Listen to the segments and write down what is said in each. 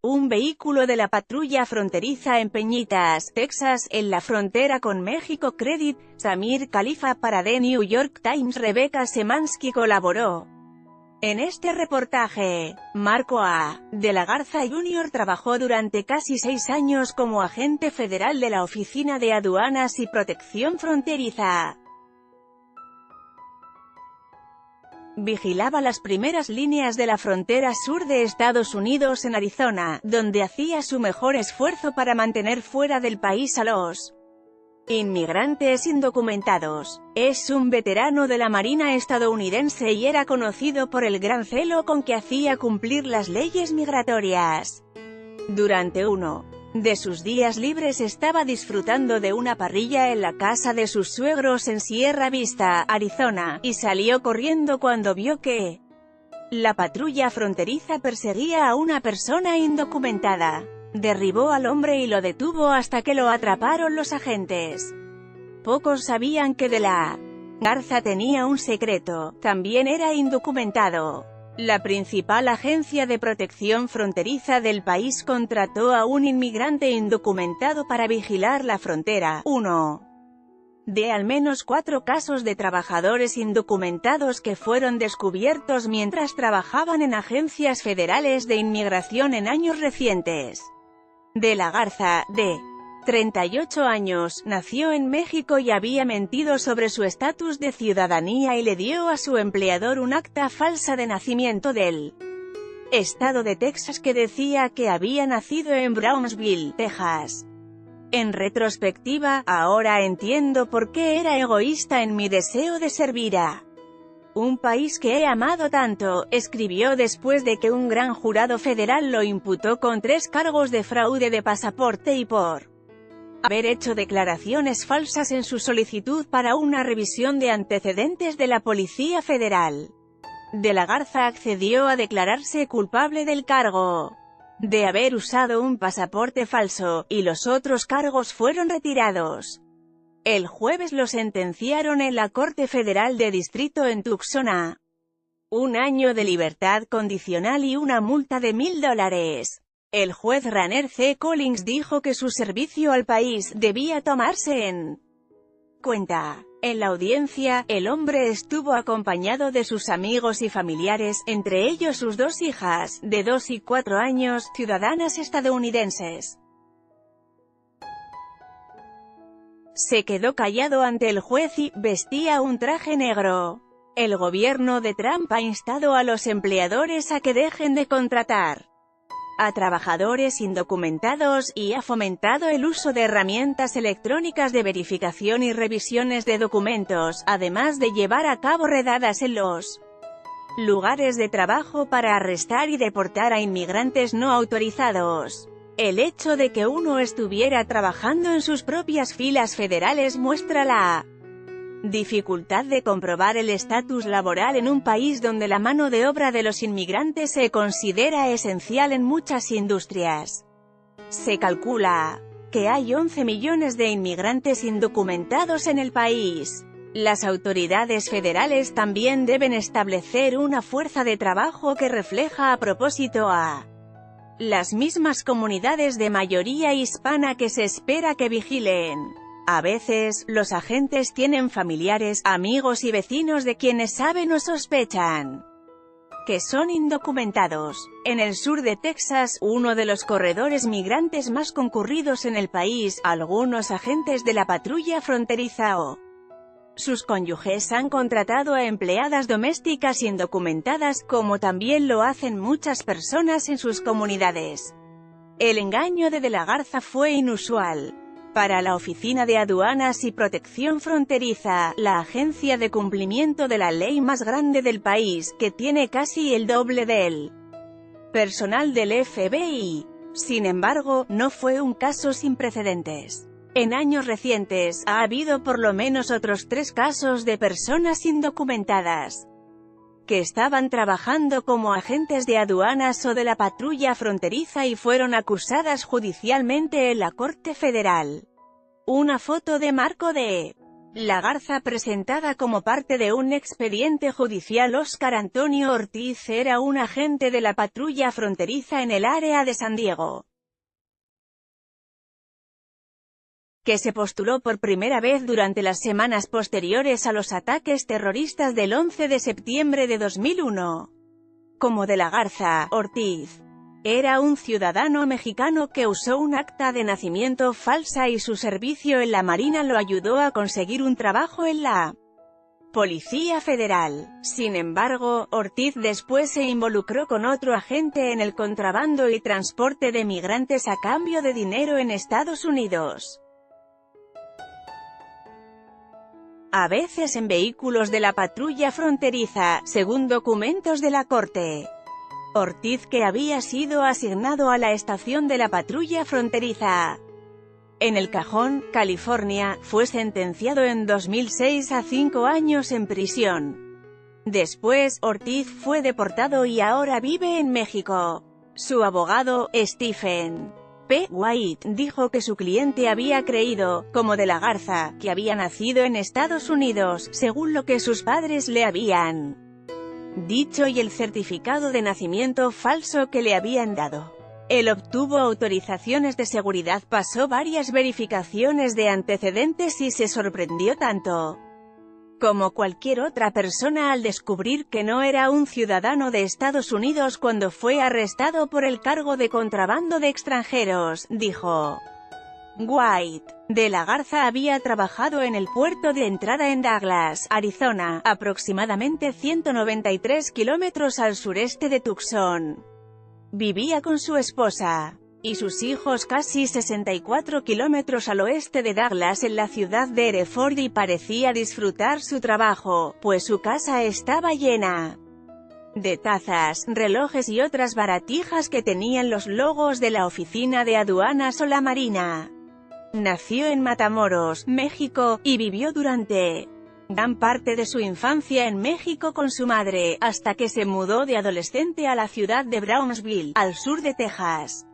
un vehículo de la patrulla fronteriza en Peñitas, Texas, en la frontera con México. Credit, Samir Khalifa. Para The New York Times. Rebecca Semansky colaboró en este reportaje. Marco A. de la Garza Jr. trabajó durante casi 6 años como agente federal de la Oficina de Aduanas y Protección Fronteriza. Vigilaba las primeras líneas de la frontera sur de Estados Unidos en Arizona, donde hacía su mejor esfuerzo para mantener fuera del país a los inmigrantes indocumentados. Es un veterano de la Marina estadounidense y era conocido por el gran celo con que hacía cumplir las leyes migratorias. Durante uno de sus días libres estaba disfrutando de una parrilla en la casa de sus suegros en Sierra Vista, Arizona, y salió corriendo cuando vio que la patrulla fronteriza perseguía a una persona indocumentada. Derribó al hombre y lo detuvo hasta que lo atraparon los agentes. Pocos sabían que de la Garza tenía un secreto: también era indocumentado. La principal agencia de protección fronteriza del país contrató a un inmigrante indocumentado para vigilar la frontera. Uno de al menos 4 casos de trabajadores indocumentados que fueron descubiertos mientras trabajaban en agencias federales de inmigración en años recientes. De la Garza, de 38 años, nació en México y había mentido sobre su estatus de ciudadanía y le dio a su empleador un acta falsa de nacimiento del estado de Texas que decía que había nacido en Brownsville, Texas. En retrospectiva, ahora entiendo por qué era egoísta en mi deseo de servir a un país que he amado tanto, escribió después de que un gran jurado federal lo imputó con 3 cargos de fraude de pasaporte y por haber hecho declaraciones falsas en su solicitud para una revisión de antecedentes de la Policía Federal. De la Garza accedió a declararse culpable del cargo de haber usado un pasaporte falso, y los otros cargos fueron retirados. El jueves lo sentenciaron en la Corte Federal de Distrito en Tucson a 1 año de libertad condicional y una multa de $1000. El juez Rainer C. Collins dijo que su servicio al país debía tomarse en cuenta. En la audiencia, el hombre estuvo acompañado de sus amigos y familiares, entre ellos sus 2 hijas, de 2 y 4 años, ciudadanas estadounidenses. Se quedó callado ante el juez y vestía un traje negro. El gobierno de Trump ha instado a los empleadores a que dejen de contratar a trabajadores indocumentados, y ha fomentado el uso de herramientas electrónicas de verificación y revisiones de documentos, además de llevar a cabo redadas en los lugares de trabajo para arrestar y deportar a inmigrantes no autorizados. El hecho de que uno estuviera trabajando en sus propias filas federales muestra la dificultad de comprobar el estatus laboral en un país donde la mano de obra de los inmigrantes se considera esencial en muchas industrias. Se calcula que hay 11 millones de inmigrantes indocumentados en el país. Las autoridades federales también deben establecer una fuerza de trabajo que refleja a propósito a las mismas comunidades de mayoría hispana que se espera que vigilen. A veces, los agentes tienen familiares, amigos y vecinos de quienes saben o sospechan que son indocumentados. En el sur de Texas, uno de los corredores migrantes más concurridos en el país, algunos agentes de la patrulla fronteriza o sus cónyuges han contratado a empleadas domésticas indocumentadas, como también lo hacen muchas personas en sus comunidades. El engaño de la Garza fue inusual. Para la Oficina de Aduanas y Protección Fronteriza, la agencia de cumplimiento de la ley más grande del país, que tiene casi el doble del personal del FBI. Sin embargo, no fue un caso sin precedentes. En años recientes, ha habido por lo menos otros 3 casos de personas indocumentadas que estaban trabajando como agentes de aduanas o de la patrulla fronteriza y fueron acusadas judicialmente en la Corte Federal. Una foto de Marco D. La Garza, presentada como parte de un expediente judicial. Óscar Antonio Ortiz era un agente de la patrulla fronteriza en el área de San Diego, que se postuló por primera vez durante las semanas posteriores a los ataques terroristas del 11 de septiembre de 2001. Como de la Garza, Ortiz era un ciudadano mexicano que usó un acta de nacimiento falsa y su servicio en la Marina lo ayudó a conseguir un trabajo en la Policía Federal. Sin embargo, Ortiz después se involucró con otro agente en el contrabando y transporte de migrantes a cambio de dinero en Estados Unidos, a veces en vehículos de la patrulla fronteriza, según documentos de la corte. Ortiz, que había sido asignado a la estación de la patrulla fronteriza en El Cajón, California, fue sentenciado en 2006 a 5 años en prisión. Después, Ortiz fue deportado y ahora vive en México. Su abogado, Stephen P. White, dijo que su cliente había creído, como de la Garza, que había nacido en Estados Unidos, según lo que sus padres le habían dicho y el certificado de nacimiento falso que le habían dado. Él obtuvo autorizaciones de seguridad, pasó varias verificaciones de antecedentes y se sorprendió tanto como cualquier otra persona al descubrir que no era un ciudadano de Estados Unidos cuando fue arrestado por el cargo de contrabando de extranjeros, dijo White. De la Garza había trabajado en el puerto de entrada en Douglas, Arizona, aproximadamente 193 kilómetros al sureste de Tucson. Vivía con su esposa y sus hijos casi 64 kilómetros al oeste de Douglas, en la ciudad de Hereford, y parecía disfrutar su trabajo, pues su casa estaba llena de tazas, relojes y otras baratijas que tenían los logos de la Oficina de Aduanas o la Marina. Nació en Matamoros, México, y vivió durante gran parte de su infancia en México con su madre, hasta que se mudó de adolescente a la ciudad de Brownsville, al sur de Texas.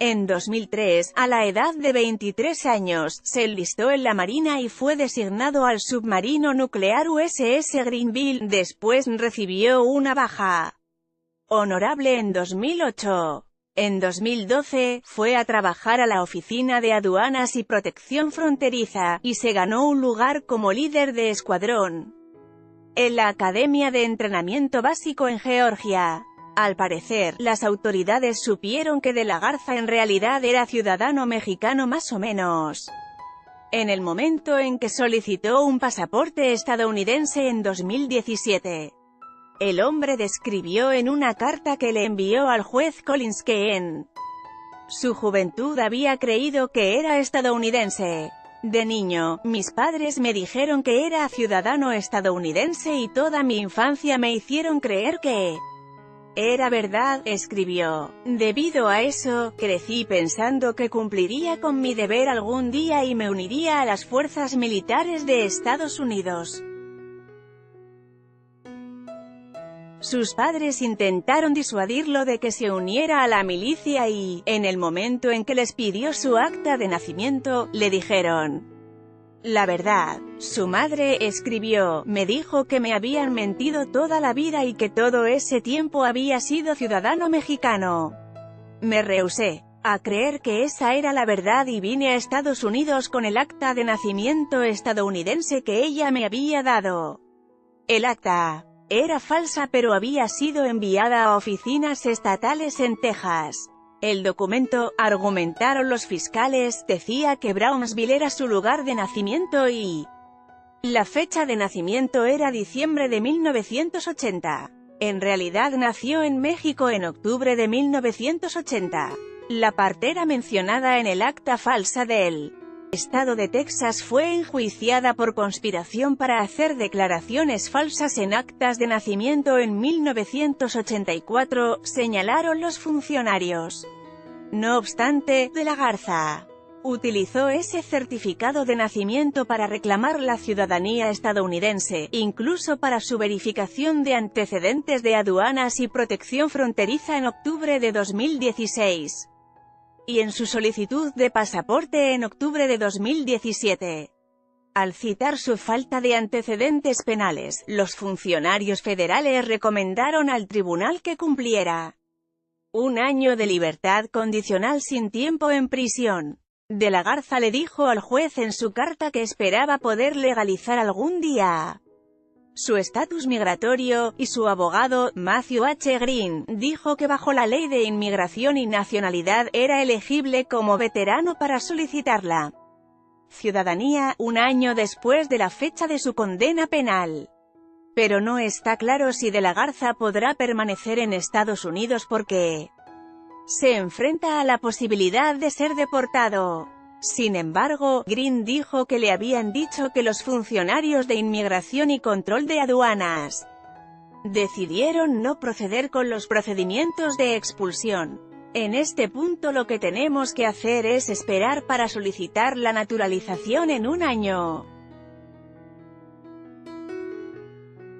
En 2003, a la edad de 23 años, se enlistó en la Marina y fue designado al submarino nuclear USS Greenville. Después recibió una baja honorable en 2008. En 2012, fue a trabajar a la Oficina de Aduanas y Protección Fronteriza, y se ganó un lugar como líder de escuadrón en la Academia de Entrenamiento Básico en Georgia. Al parecer, las autoridades supieron que de la Garza en realidad era ciudadano mexicano más o menos en el momento en que solicitó un pasaporte estadounidense en 2017. El hombre describió en una carta que le envió al juez Collins que en su juventud había creído que era estadounidense. De niño, mis padres me dijeron que era ciudadano estadounidense y toda mi infancia me hicieron creer que era verdad, escribió. Debido a eso, crecí pensando que cumpliría con mi deber algún día y me uniría a las fuerzas militares de Estados Unidos. Sus padres intentaron disuadirlo de que se uniera a la milicia y, en el momento en que les pidió su acta de nacimiento, le dijeron la verdad. Su madre, escribió, me dijo que me habían mentido toda la vida y que todo ese tiempo había sido ciudadano mexicano. Me rehusé a creer que esa era la verdad y vine a Estados Unidos con el acta de nacimiento estadounidense que ella me había dado. El acta era falsa, pero había sido enviada a oficinas estatales en Texas. El documento, argumentaron los fiscales, decía que Brownsville era su lugar de nacimiento y la fecha de nacimiento era diciembre de 1980. En realidad nació en México en octubre de 1980. La partera mencionada en el acta falsa del Estado de Texas fue enjuiciada por conspiración para hacer declaraciones falsas en actas de nacimiento en 1984, señalaron los funcionarios. No obstante, de la Garza utilizó ese certificado de nacimiento para reclamar la ciudadanía estadounidense, incluso para su verificación de antecedentes de aduanas y protección fronteriza en octubre de 2016. y en su solicitud de pasaporte en octubre de 2017. Al citar su falta de antecedentes penales, los funcionarios federales recomendaron al tribunal que cumpliera 1 año de libertad condicional sin tiempo en prisión. De la Garza le dijo al juez en su carta que esperaba poder legalizar algún día su estatus migratorio, y su abogado, Matthew H. Green, dijo que bajo la Ley de Inmigración y Nacionalidad era elegible como veterano para solicitar la ciudadanía, 1 año después de la fecha de su condena penal. Pero no está claro si De la Garza podrá permanecer en Estados Unidos porque se enfrenta a la posibilidad de ser deportado. Sin embargo, Green dijo que le habían dicho que los funcionarios de Inmigración y Control de Aduanas decidieron no proceder con los procedimientos de expulsión. En este punto lo que tenemos que hacer es esperar para solicitar la naturalización en 1 año,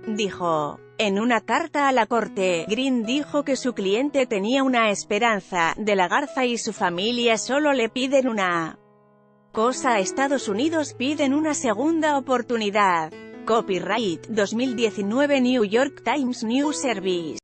dijo. En una carta a la corte, Green dijo que su cliente tenía una esperanza. De la Garza y su familia solo le piden una cosa. Estados Unidos piden una segunda oportunidad. Copyright 2019 New York Times News Service.